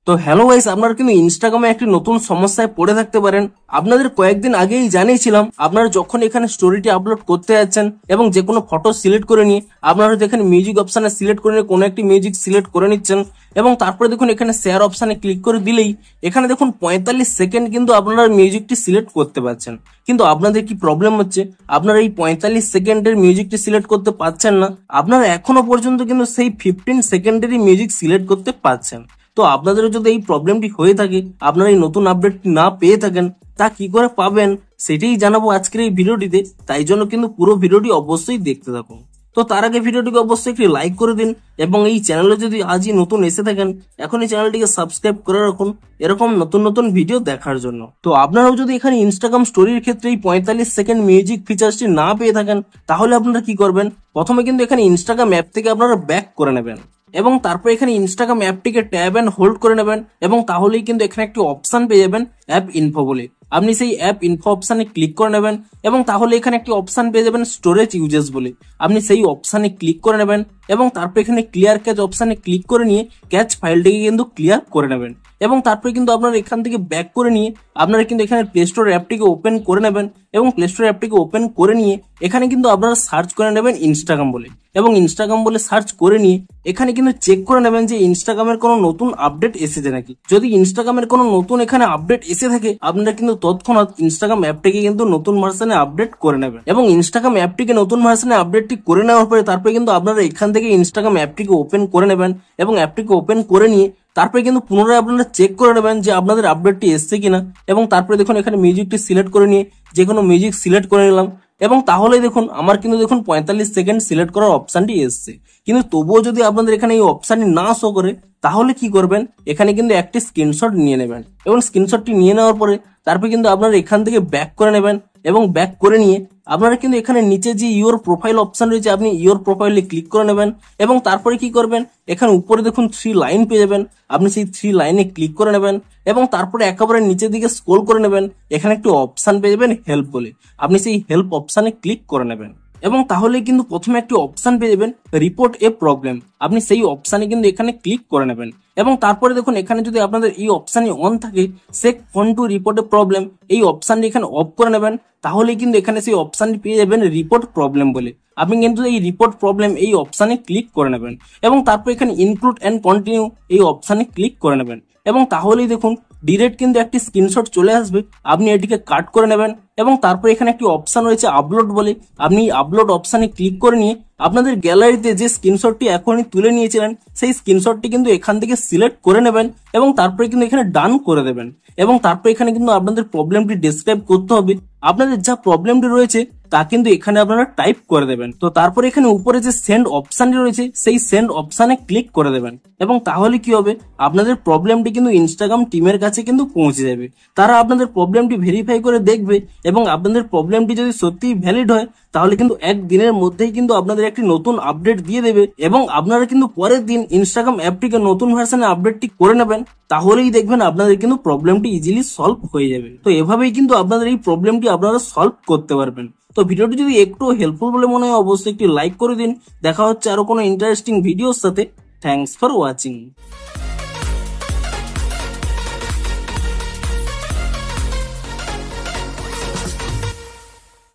তো hello guys, আপনারা কিন্তু ইনস্টাগ্রামে একটি নতুন সমস্যায় পড়ে থাকতে পারেন। আপনাদের কয়েকদিন আগেই জানিয়েছিলাম, আপনারা যখন এখানে স্টোরিটি আপলোড করতে যাচ্ছেন এবং যে কোনো ফটো সিলেক্ট করে নিয়ে আপনারা এখানে মিউজিক অপশনে সিলেক্ট করে নিয়ে কোনো একটি মিউজিক সিলেক্ট করে নিচ্ছেন এবং তারপরে দেখুন এখানে শেয়ার অপশনে ক্লিক করে দিলেই এখানে দেখুন 45 সেকেন্ড কিন্তু আপনারা মিউজিকটি সিলেক্ট করতে পারছেন। কিন্তু আপনাদের কি প্রবলেম হচ্ছে, আপনারা এই 45 সেকেন্ডের মিউজিকটি সিলেক্ট করতে পারছেন না। আপনারা এখনো পর্যন্ত কিন্তু সেই 15 সেকেন্ডেরই মিউজিক সিলেক্ট করতে পারছেন। তো আপনাদেরও যদি এই প্রবলেমটি হয়ে থাকে, আপনারা এই নতুন আপডেটটি না পেয়ে থাকেন, তা কি করে পাবেন সেটাই জানাবো আজকের এই ভিডিওটিতে। তাই জন্য কিন্তু পুরো ভিডিওটি অবশ্যই দেখতে থাকুন। তো তার আগে ভিডিওটিকে অবশ্যই একটি লাইক করে দিন এবং এই চ্যানেলে যদি আজই নতুন এসে থাকেন, এখন এই চ্যানেলটিকে সাবস্ক্রাইব করে রাখুন এরকম নতুন নতুন ভিডিও দেখার জন্য। তো আপনারাও যদি এখানে ইনস্টাগ্রাম স্টোরির ক্ষেত্রে এই 45 সেকেন্ড মিউজিক ফিচার্সটি না পেয়ে থাকেন, তাহলে আপনারা কি করবেন, প্রথমে কিন্তু এখানে ইনস্টাগ্রাম অ্যাপ থেকে আপনারা ব্যাক করে নেবেন এবং তারপর এখানে ইনস্টাগ্রাম অ্যাপটিকে ট্যাব এন্ড হোল্ড করে নেবেন এবং তাহলেই কিন্তু এখানে একটি অপশন পেয়ে যাবেন অ্যাপ ইনফো বলে। আপনি সেই অ্যাপ ইনফো অপশনে ক্লিক করে নেবেন এবং তাহলে এখানে একটি অপশন পেয়ে যাবেন স্টোরেজ ইউজেস বলে। আপনি সেই অপশনে ক্লিক করে নেবেন এবং তারপর এখানে ক্লিয়ার ক্যাচ অপশনে ক্লিক করে নিয়ে ক্যাচ ফাইলটিকে কিন্তু ক্লিয়ার করে নেবেন এবং তারপরে কিন্তু আপনারা এখান থেকে ব্যাক করে নিয়ে আপনারা কিন্তু এখানে প্লে স্টোর অ্যাপটিকে ওপেন করে নেবেন এবং প্লে স্টোর অ্যাপটিকে ওপেন করে নিয়ে এখানে কিন্তু আপনারা সার্চ করে নেবেন ইনস্টাগ্রাম বলে এবং ইনস্টাগ্রাম বলে সার্চ করে নিয়ে এখানে কিন্তু চেক করে নেবেন যে ইনস্টাগ্রামের কোনো নতুন আপডেট এসেছে নাকি। যদি ইনস্টাগ্রামের কোনো নতুন এখানে আপডেট এসে থাকে, আপনারা কিন্তু তৎক্ষণাৎ ইনস্টাগ্রাম অ্যাপটিকে কিন্তু নতুন ভার্সনে আপডেট করে নেবেন এবং ইনস্টাগ্রাম অ্যাপটিকে নতুন ভার্সনে আপডেটটি করে নেওয়ার পরে তারপরে কিন্তু আপনারা এখান থেকে ইনস্টাগ্রাম অ্যাপটিকে ওপেন করে নেবেন এবং অ্যাপটিকে ওপেন করে নিয়ে তারপরে কিন্তু পুনরায় আপনারা চেক করে নেবেন যে আপনাদের আপডেটটি এসছে কিনা এবং তারপরে দেখুন এখানে মিউজিকটি সিলেক্ট করে নিয়ে যে কোনো মিউজিক সিলেক্ট করে নিলাম এবং তাহলেই দেখুন আমার কিন্তু দেখুন 45 সেকেন্ড সিলেক্ট করার অপশনটি এসছে। কিন্তু তবুও যদি আপনাদের এখানে এই অপশনটি না শো করে, তাহলে কি করবেন, এখানে কিন্তু একটি স্ক্রিনশট নিয়ে নেবেন এবং স্ক্রিনশটটি নিয়ে নেওয়ার পরে তারপরে কিন্তু আপনারা এখান থেকে ব্যাক করে নেবেন এবং ব্যাক করে নিয়ে আপনারা কিন্তু এখানে নিচে যে ইওর প্রোফাইল অপশন রয়েছে আপনি ইওর প্রোফাইলে ক্লিক করে নেবেন এবং তারপরে কি করবেন, এখানে উপরে দেখুন 3 লাইন পেয়ে যাবেন, আপনি সেই 3 লাইনে ক্লিক করে নেবেন এবং তারপরে একেবারে নিচের দিকে স্ক্রল করে নেবেন, এখানে একটি অপশন পেয়ে যাবেন হেল্প বলে। আপনি সেই হেল্প অপশনে ক্লিক করে নেবেন এবং তাহলে কিন্তু প্রথমে একটি অপশন পেয়ে যাবেন রিপোর্ট এ প্রবলেম। আপনি সেই অপশনে কিন্তু এখানে ক্লিক করে নেবেন এবং তারপরে দেখুন এখানে যদি আপনাদের এই অপশনই অন থাকে, check phone to report a problem, এই অপশনটি এখানে অফ করে নেবেন, তাহলেই কিন্তু এখানে সেই অপশনটি পেয়ে যাবেন রিপোর্ট প্রবলেম বলে। আপনি কিন্তু এই রিপোর্ট প্রবলেম এই অপশনে ক্লিক করে নেবেন এবং তারপর এখানে ইনক্লুড এন্ড কন্টিনিউ এই অপশনে ক্লিক করে নেবেন এবং তাহলেই দেখুন ডিরেক্ট কিন্তু একটি স্ক্রিনশট চলে আসবে। আপনি এটিকে কাট করে নেবেন এবং তারপর এখানে একটি অপশন রয়েছে আপলোড বলে, আপনি আপলোড অপশনে ক্লিক করে নিয়ে আপনাদের গ্যালারিতে যে স্ক্রিনশটটি এখনই তুলে নিয়েছিলেন সেই স্ক্রিনশটটি কিন্তু এখান থেকে সিলেক্ট করে নেবেন এবং তারপরে কিন্তু এখানে ডান করে দেবেন এবং তারপর এখানে কিন্তু আপনাদের প্রবলেমটি ডেসক্রাইব করতে হবে। আপনাদের যা প্রবলেমটি রয়েছে তা কিন্তু এখানে আপনারা টাইপ করে দেবেন। তো তারপরে এখানে উপরে যে সেন্ড অপশনটি রয়েছে সেই সেন্ড অপশনে ক্লিক করে দেবেন এবং তাহলে কি হবে, আপনাদের প্রবলেমটি কিন্তু ইনস্টাগ্রাম টিমের কাছে কিন্তু পৌঁছে যাবে। তারা আপনাদের প্রবলেমটি ভেরিফাই করে দেখবে এবং আপনাদের প্রবলেমটি যদি সত্যিই ভ্যালিড হয়, তাহলে কিন্তু একদিনের মধ্যেই কিন্তু আপনাদের একটি নতুন আপডেট দিয়ে দেবে এবং আপনারা কিন্তু পরের দিন ইনস্টাগ্রাম অ্যাপটিকে নতুন ভার্সনে আপডেটটি করে নেবেন, তাহলেই দেখবেন আপনাদের কিন্তু প্রবলেমটি ইজিলি সলভ হয়ে যাবে। তো এভাবেই কিন্তু আপনাদের এই প্রবলেমটি আপনারা সলভ করতে পারবেন। তো ভিডিওটি যদি একটু হেল্পফুল বলে মনে হয়, অবশ্যই একটি লাইক করে দিন। দেখা হচ্ছে আরো কোনো ইন্টারেস্টিং ভিডিওর সাথে। Thanks for watching.